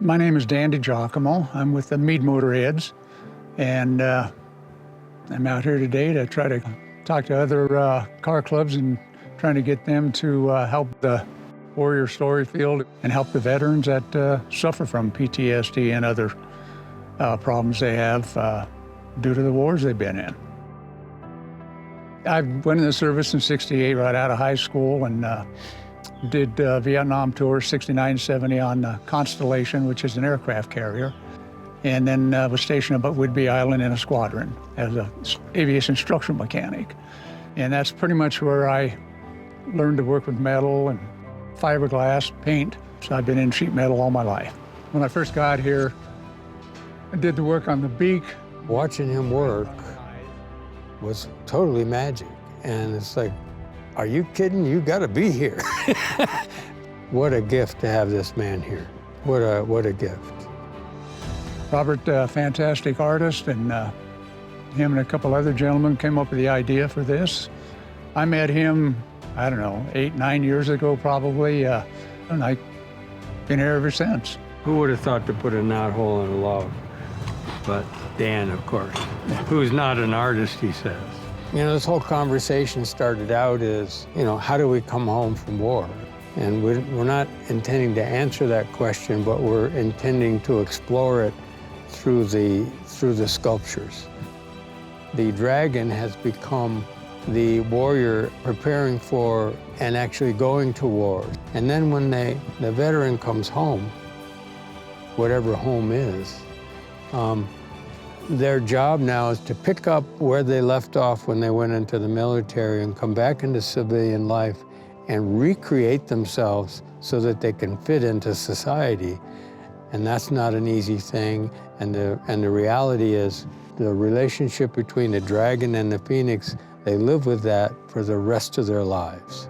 My name is Dan DiGiacomo. I'm with the Mead Motorheads, and I'm out here today to try to talk to other car clubs and trying to get them to help the Warrior Story Field and help the veterans that suffer from PTSD and other problems they have due to the wars they've been in. I went in the service in '68 right out of high school and did Vietnam tour 69-70 on Constellation, which is an aircraft carrier, and then was stationed up at Whidbey Island in a squadron as an aviation structural mechanic. And that's pretty much where I learned to work with metal and fiberglass, paint. So I've been in sheet metal all my life. When I first got here, I did the work on the beak. Watching him work was totally magic. And it's like, are you kidding? You gotta be here. What a gift to have this man here. What a gift. Robert, fantastic artist, and him and a couple other gentlemen came up with the idea for this. I met him, I don't know, 8, 9 years ago probably, and I've been here ever since. Who would have thought to put a knothole in a log? But Dan, of course, who's not an artist, he says. You know, this whole conversation started out as, how do we come home from war? And we're not intending to answer that question, but we're intending to explore it through the sculptures. The dragon has become the warrior preparing for and actually going to war. And then when the veteran comes home, whatever home is, their job now is to pick up where they left off when they went into the military and come back into civilian life and recreate themselves so that they can fit into society. And that's not an easy thing. And the reality is the relationship between the dragon and the phoenix, they live with that for the rest of their lives.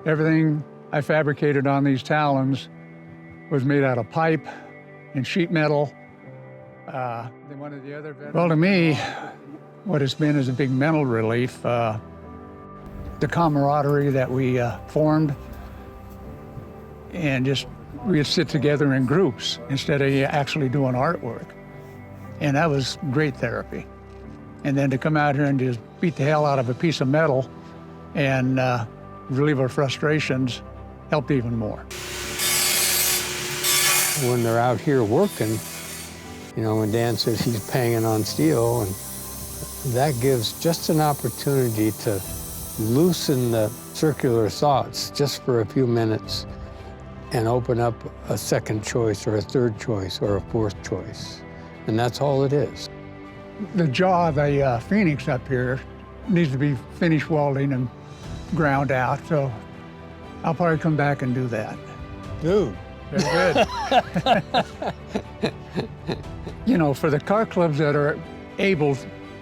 Everything I fabricated on these talons was made out of pipe and sheet metal. Well, to me, what it's been is a big mental relief. The camaraderie that we formed, and just we'd sit together in groups instead of actually doing artwork. And that was great therapy. And then to come out here and just beat the hell out of a piece of metal and relieve our frustrations helped even more. When they're out here working, when Dan says he's banging on steel, and that gives just an opportunity to loosen the circular thoughts just for a few minutes and open up a second choice or a third choice or a fourth choice. And that's all it is. The jaw of the Phoenix up here needs to be finished welding and ground out, so I'll probably come back and do that. Dude. Very good. For the car clubs that are able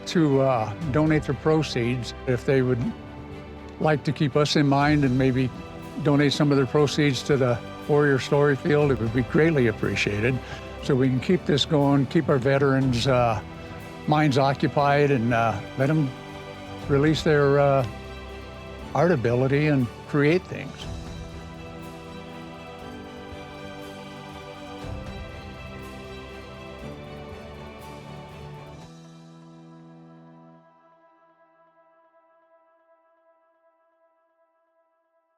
to donate their proceeds, if they would like to keep us in mind and maybe donate some of their proceeds to the Warrior Story Field, it would be greatly appreciated. So we can keep this going, keep our veterans' minds occupied, and let them release their art ability and create things.